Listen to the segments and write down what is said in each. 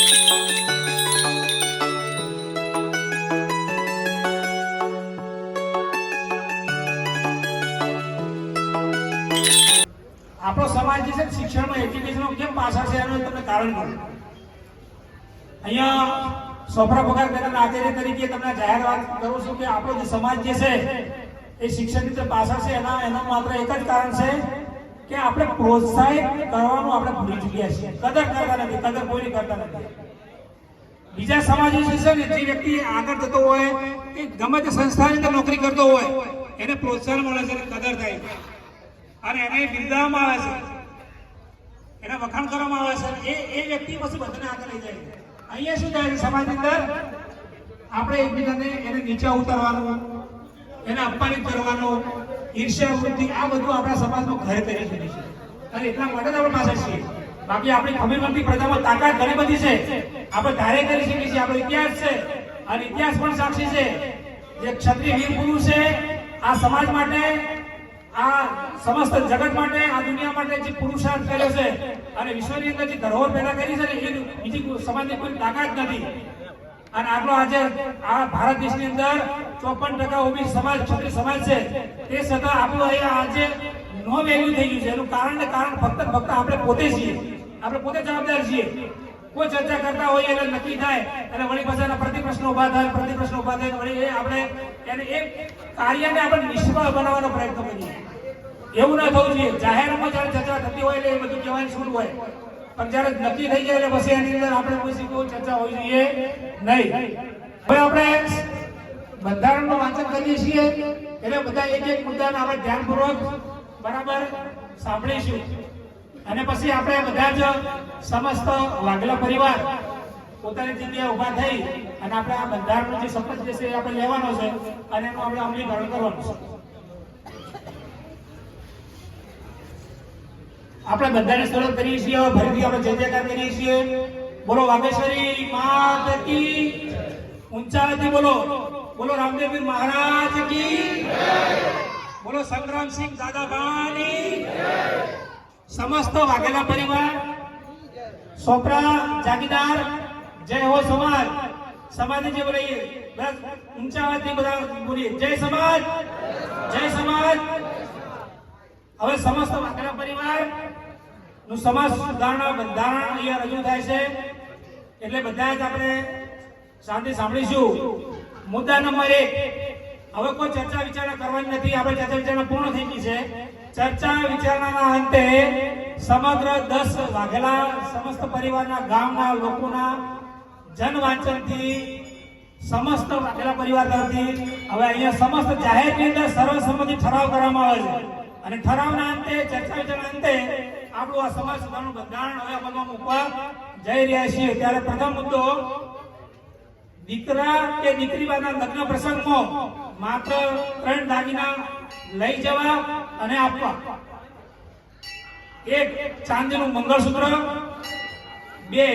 આપણો સમાજ જે છે શિક્ષણમાં એજ્યુકેશનમાં કેમ પાછળ છે એનું તમને કારણ કહું. અહીંયા સોપરા પગાર કરવાના આચાર્ય તરીકે તમને જાહેર વાત કરું છું કે આપણો જે સમાજ જે છે એ શિક્ષણ રીતે પાછળ છે. એના માત્ર એક જ કારણ છે કે આપણે પ્રોત્સાહિત કરવાનું આપણે ભૂલી ચૂક્યા છીએ. કદર કરતા નથી, કદર કોઈ કરતા નથી. બીજા સમાજ જે છે ને, જે વ્યક્તિ આગળ જતો હોય કે ગમે તે સંસ્થાની અંદર નોકરી કરતો હોય એને પ્રોત્સાહન મળે છે, કદર થાય અને એને બિરદાવવામાં આવે છે, એના વખાણ કરવામાં આવે છે. એ વ્યક્તિ પછી બધાને આગળ લઈ જાય. અહીંયા શું થાય છે સમાજની અંદર, આપણે એકબીજાને એને નીચે ઉતારવાનું, એને અપમાનિત કરવાનું, ઈર્ષ્યા વૃત્તિ, આ બધું આપણા સમાજમાં ઘરે કરી શકે છે. અને એટલા માટે જ આપણે પાછળ છીએ. બાકી આપણી ખમીરબંધી પ્રજામાં તાકાત ઘણી બધી છે, આપણે ધારે કરી શકીએ છીએ. આપણો ઇતિહાસ છે અને ઇતિહાસ પણ સાક્ષી છે. જે ક્ષત્રિય વીર પુરુષ છે આ સમાજ માટે, આ સમસ્ત જગત માટે, આ દુનિયા માટે જે પુરુષાર્થ કર્યો છે અને વિશ્વની અંદર જે ધરોહર પેદા કરી છે ને, એ બીજી સમાજની કોઈ તાકાત નથી. અને આટલો આજે આ ભારત દેશની અંદર 54% ઓબીસી સમાજ, ક્ષત્રિય સમાજ છે, તે છતાં આપણું અહીંયા આજે નો વેલ્યુ થઈ ગયું છે. એનું કારણ ફક્ત આપણે પોતે છીએ. આપણે પોતે જવાબદાર છીએ. કોઈ ચર્ચા કરતા હોય એટલે નક્કી થાય અને વળી પાછા પ્રતિપ્રશ્ન ઉભા થાય, વળી આપણે એને એ કાર્યને આપણે નિષ્ફળ બનાવવાનો પ્રયત્ન કરીએ. એવું ના થવું જોઈએ. જાહેરમાં જયારે ચર્ચા થતી હોય એટલે એ બધું કહેવાની છૂટ હોય, પણ જયારે નક્કી થઈ જાય એટલે પછી એની અંદર આપણે કોઈ ચર્ચા હોવી જોઈએ નહીં. હવે આપણે બંધારણનું વાંચન કરીએ છીએ એટલે બધા એક મુદ્દાને આપણે ધ્યાનપૂર્વક બરાબર સાંભળીશું અને પછી આપણે બધા જ સમસ્ત વાઘેલા પરિવાર પોતાની જગ્યાએ ઉભા થઈ અને આપણે આ બંધારણનો જે શપથ જે છે એ આપણે લેવાનો છે અને એનું આપણે અમલીકરણ કરવાનું છે. આપણે બધાને સ્વાગત કરીએ છીએ. ફરીથી આપણે જય જયકાર કરીએ છીએ. બોલો વાઘેશ્વરી માત કી, ઊંચાથી બોલો. બોલો રામદેવપીર મહારાજ કી, બોલો સંગ્રામસિંહ દાદાભાઈની, સમસ્ત વાઘેલા પરિવાર, સોપરા જાગીદાર, જય હો સમાજ. સમાજની જે બોલીએ ઊંચાથી બધા બોલીએ જય સમાજ, જય સમાજ. હવે સમસ્ત વાઘેલા પરિવાર નું સમાજ સુધારણા બંધારણ અહીંયા રજૂ થાય છે એટલે બધા જ આપણે શાંતિ સાંભળીશું. મુદ્દા નંબર 1. હવે કોઈ ચર્ચા વિચારણા કરવાની નથી. આપણે ચર્ચા વિચારણા પૂર્ણ થઈ ગઈ છે. ચર્ચા વિચારણાના અંતે સમગ્ર 10 વાઘેલા સમસ્ત પરિવારના, ગામના લોકોના જનવાંચનથી સમસ્ત વાઘેલા પરિવાર તરફથી હવે અહીંયા સમસ્ત જાહેરની અંદર સર્વસંમતિ ઠરાવ કરવામાં આવે છે અને ઠરાવના અંતે, ચર્ચા વિચારણા અંતે આપણું આ સમાજ સુધારણાનું બંધારણ હવે અમલમાં મૂકવા જઈ રહ્યા છીએ. ત્યારે પ્રથમ મુદ્દો, દીકરા કે દીકરીવાના લગ્ન પ્રસંગમાં માત્ર 3 દાગીના લઈ જવા અને આપવા. 1 ચાંદીનું મંગળસૂત્ર, 2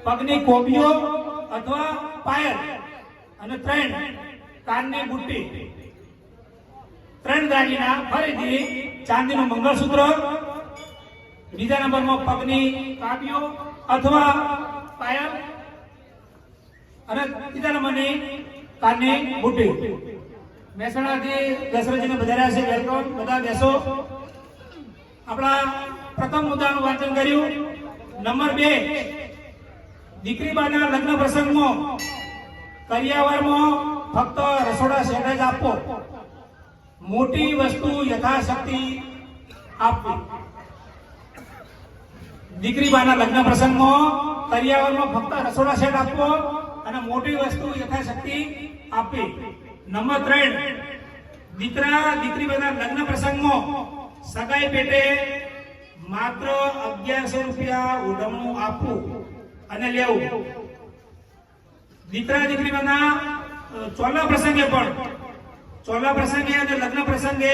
પગની કોબીઓ અથવા પાયલ અને 3 કાનની બુટ્ટી. 3 દાગીના, ફરીથી ચાંદીનું મંગળસૂત્ર, બીજા નંબરમાં પગની કાબીઓ અથવા પાયલ અને ત્રીજા નંબરની કાનની બુટ્ટી. મહેસાણાથી દશરથજીને વધાર્યા છે. વેલકમ, બધા બેસો. આપણા પ્રથમ મુદ્દાનું વાંચન કર્યું. નંબર 2, દીકરીબાના લગ્ન પ્રસંગમાં કરિયાવરમાં ફક્ત રસોડા સેટ જ આપવો. મોટી વસ્તુ યથાશક્તિ આપવી. દીકરીબાના લગ્ન પ્રસંગમાં કરિયાવરમાં ફક્ત રસોડા સેટ આપવો અને મોટી વસ્તુ યથાશક્તિ આપવી. નંબર 3, દીકરા દીકરીબાના લગ્ન પ્રસંગમાં સગાઈ પેટે માત્ર 1100 રૂપિયા ઉડમણું આપવું અને લેવું. દીકરા દીકરીબાના ચોલા પ્રસંગે અને લગ્ન પ્રસંગે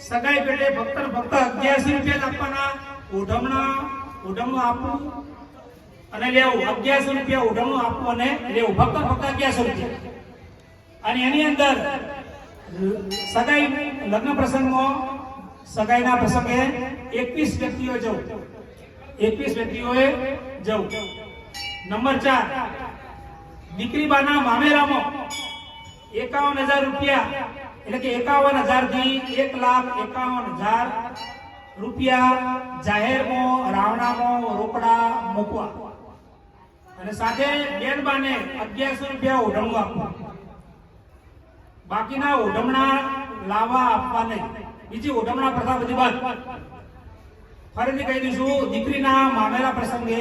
સગાઈ પેટે ફક્ત 1100 રૂપિયા આપવાના, ઉડમણું આપવું અને લેવું. 1100 રૂપિયા ઉડમણું આપવું અને લેવું, ફક્ત 1100 રૂપિયા. અને એની અંદર સગાઈ લગ્ન પ્રસંગમાં સગાઈના પ્રસંગે 21 વ્યક્તિઓ જવું. 21 વ્યક્તિઓએ જવું. નંબર 4 દીકરી બાના મામેરામાં 51,000 રૂપિયા એટલે કે 51,000 થી 1,51,000 રૂપિયા જાહેરમાં રાવણામાં રોકડા મૂકવા અને સાથે બેન બાને 1100 રૂપિયા ઓઢમણું આપવા. બાકીના ઓઢમણા લાવવા આપવા નહીં. બીજી ઓઢમણા પ્રથા બધી બંધ. ફરીથી કહી દઈશું, દીકરીના મામેરા પ્રસંગે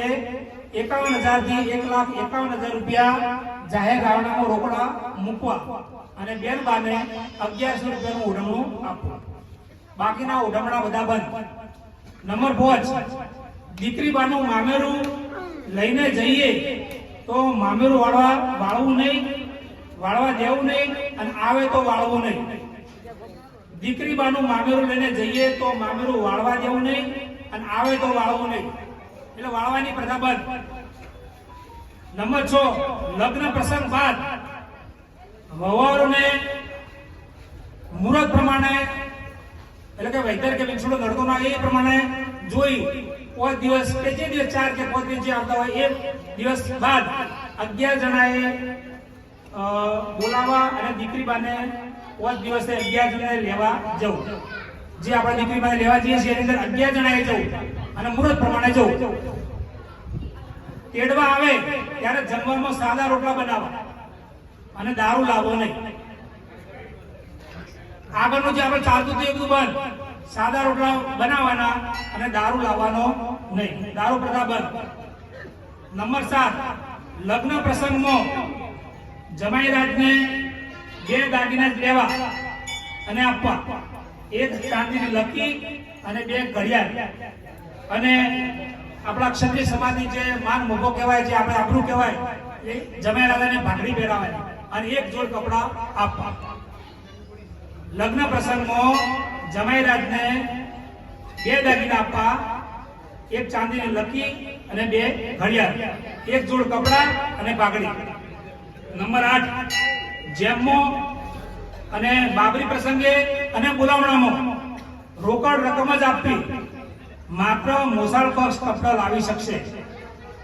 51,000 થી 1,51,000 રૂપિયા જાહેર રાવણામાં રોકડા મૂકવા અને બેન બાને 1100 રૂપિયાનું ઓઢમણું આપવું. બાકીના ઓઢમણા બધા બંધ. નંબર 5 દીકરી બાનું મામેરું લઈને જઈએ તો મામેરું વાળવું નહીં, વાળવા દેવું નહીં અને આવે તો વાળવું નહીં. દીકરી બાનું મામેરું લઈને જઈએ તો મામેરું વાળવા દેવું નહીં અને આવે તો વાળવું નહીં. એટલે વાળવાની પ્રથા બંધ. નંબર 6 લગ્ન પ્રસંગ બાદ વહુવારોને મુહૂર્ત પ્રમાણે એટલે કે વૈતર કે વિંછડો નડતો ના એ પ્રમાણે જોઈ 5 દિવસ કે જે દિવસ 4 કે 5 દિવસ જે આવતા હોય એ દિવસ બાદ 11 જણાએ બોલાવા અને દીકરી બાને 5 દિવસે 11 જણાએ લેવા જવું. જે આપણે દીકરી બાને લેવા જઈએ છીએ એની અંદર 11 જણાએ જવું અને મુહૂર્ત પ્રમાણે જવું. તેડવા આવે ત્યારે જમવામાં સાદા રોટલા બનાવવા અને દારૂ લાવવો નહીં. આગળનું જે આપણે ચાલતું હતું એ બધું બંધ. સાદા રોટલા બનાવવાના અને દારૂ લાવવાનો નહીં. દારૂ પ્રથા બંધ. નંબર 7 લગ્ન પ્રસંગમાં જમાઈ રાજને 2 દાગીના લેવા અને આપવા. 1 ચાંદીની લકી અને 2 ઘડિયાળ અને આપણા ક્ષત્રિય સમાજની જે માન મોભો કહેવાય, જે આપણે આબરૂ કહેવાય, એ જમાઈ રાજાને ભાગડી પહેરાવાની અને 1 જોડ કપડા આપવા. લગ્ન પ્રસંગમાં જમાઈ રાજને 2 દાગીના આપવા, 1 ચાંદીની લકી અને 2 ઘડિયાળ, 1 જોડ કપડા અને પાઘડી. નંબર 8 જેમો અને બાબરી પ્રસંગે અને બોલાવણામાં રોકડ રકમ જ આપવી. માત્ર મોસાળ પક્ષ કપડા લાવી શકશે.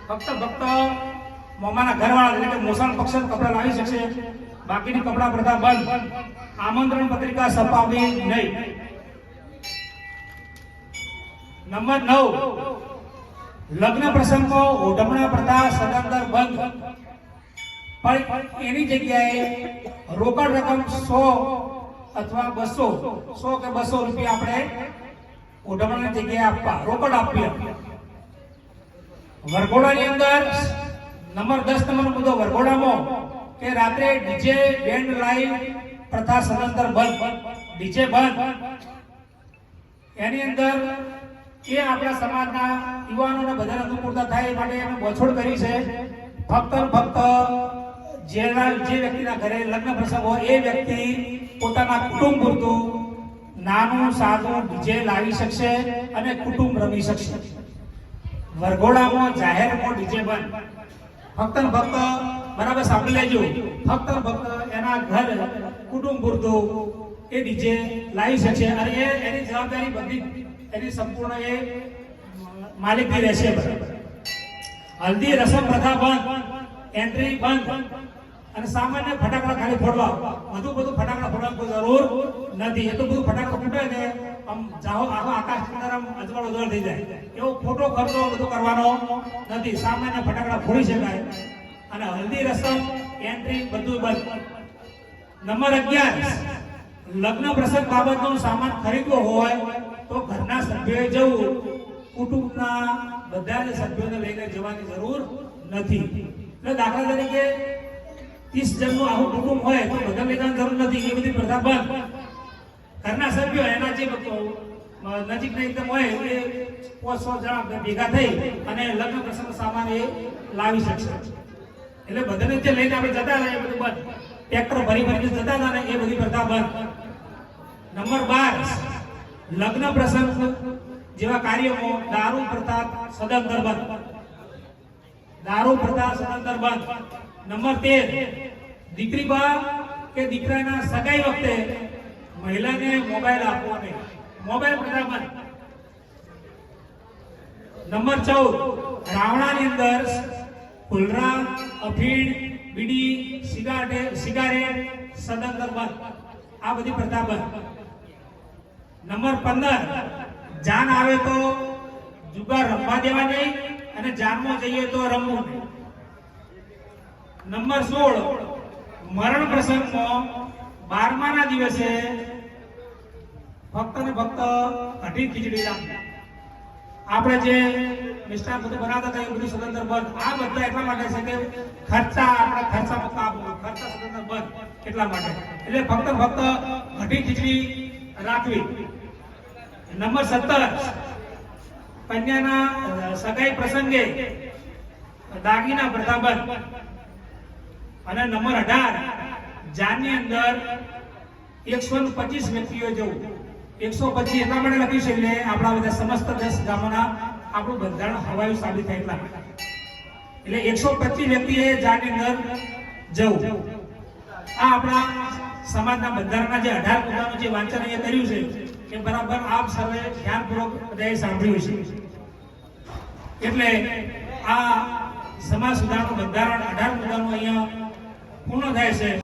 ફક્ત મોમાના ઘરવાળા એટલે કે મોસાળ પક્ષ કપડા લાવી શકશે. બાકીની કપડા પ્રથા બંધ. આમંત્રણ પત્રિકા છપાવવી નહીં. નંબર 9 લગ્ન પ્રસંગમાં ઓઢમણા પ્રથા સદંતર બંધ. પણ એની જગ્યાએ રોકડ રકમ 100 અથવા 200 કે 200 રૂપિયા આપણે ઓઢમણાની જગ્યાએ આપવા, રોકડ આપવી. વરઘોડાની અંદર નંબર 10 નંબરનો મુદ્દો વરઘોડામાં કે રાત્રે ડીજે બેન્ડ લાઈવ પ્રથા સદંતર બંધ. ડીજે બંધ. એની અંદર એ આપણા સમાજના યુવાનોને બધાને અનુકૂળતા થાય એ માટે અમે બોછોડ કરી છે. ફક્ત જે વ્યક્તિના ઘરે લગ્ન પ્રસંગ હોય એ વ્યક્તિ પોતાના કુટુંબ પૂરતું નાનું સાદું ડીજે લાવી શકશે અને કુટુંબ રમી શકશે. વરઘોડામાં જાહેરમાં ડીજે બંધ. ફક્ત બરાબર સાંભળી લેજો, ફક્ત એના ઘર કુટુંબ પૂરતું એ ડીજે લાવી શકશે અને એની જવાબદારી બધી એની સંપૂર્ણ એ માલિકી રહેશે. હલ્દી રસમ પ્રથા બંધ. એન્ટ્રી બંધ અને સામાન્ય ફટાકડા ખાલી ફોડવા. બધું ફટાકડા ફોડવાની કોઈ જરૂર નથી. એ તો બધું ફટાકડા ફૂટે ને આમ જાહો આખો આકાશ અંદર આમ અજવાળો દોર થઈ જાય એવો ખોટો ખર્ચો બધું કરવાનો નથી. સામાન્ય ફટાકડા ફોડી શકાય અને હલ્દી રસમ એન્ટ્રી બધું બંધ. નંબર 11 લગ્ન પ્રસંગ બાબતનો સામાન ખરીદવો હોય તો ઘરના સભ્યોએ જવું. કુટુંબના બધા જ સભ્યોને લઈને જવાની જરૂર નથી. એટલે દાખલા તરીકે 30 જણનું આખું કુટુંબ હોય તો બધા લઈ જવાની જરૂર નથી. એ બધી પ્રથા બંધ. ઘરના સભ્યો એના જે નજીકના એકદમ હોય એ 500 જણા ભેગા થઈ અને લગ્ન પ્રસંગ સામાન એ લાવી શકશે. એટલે બધાને જે લઈને આપણે જતા હતા એ બધું બંધ. ટ્રેક્ટર ભરીને જતા હતા ને એ બધી પ્રથા બંધ. નંબર 12 લગ્ન પ્રસંગ જેવા કાર્યોમાં દારૂ પ્રથા સદંતર બંધ. દારૂ પ્રથા સદંતર બંધ. નંબર 13 દીકરી બા કે દીકરાના સગાઈ વખતે મહિલાને મોબાઈલ આપવો નહીં. મોબાઈલ પ્રથા બંધ. નંબર 14 રાવણાની અંદર ફુલરા, અફીણ, બીડી, સિગારેટ સદંતર બંધ, આ બધી પ્રથા બંધ. નંબર 15, જાન આવે તો જુગાર રમવા દેવા નહીં અને જાનમાં જઈએ તો રમવું નહીં. નંબર 16, મરણ પ્રસંગમાં 12મા દિવસે ફક્ત ને ફક્ત કઢી ખીચડી રાખવી. આપણે જે મિષ્ટાન બધું બનાવતા હતા એ બધું સદંતર બંધ. આ બધા એટલા માટે છે કે આપણા ખર્ચામાં કાપ ખર્ચા સદંતર બંધ એટલા માટે. એટલે ફક્ત કઢી ખીચડી રાખવી. નંબર 17, કન્યાના સગાઈ પ્રસંગે દાગીના પ્રથા બંધ. અને નંબર 18, જાનની અંદર 125 વ્યક્તિઓ જવું. 125 એટલા માટે લખ્યું છે એટલે આપણા બધા સમસ્ત 10 ગામોના આપણું બંધારણ હવાયું સાબિત થાય એટલા માટે. એટલે 125 વ્યક્તિએ જાનની અંદર જવું. આ આપણા સમાજના બંધારણના જે 18 મુદ્દાનું જે વાંચન અહીંયા કર્યું છે એ બરાબર આપ સર્વે ધ્યાનપૂર્વક બધાએ સાંભળ્યું છે. એટલે આ સમાજ સુધારણનું બંધારણ 18 મુદ્દાનું અહીંયા પૂર્ણ થાય છે.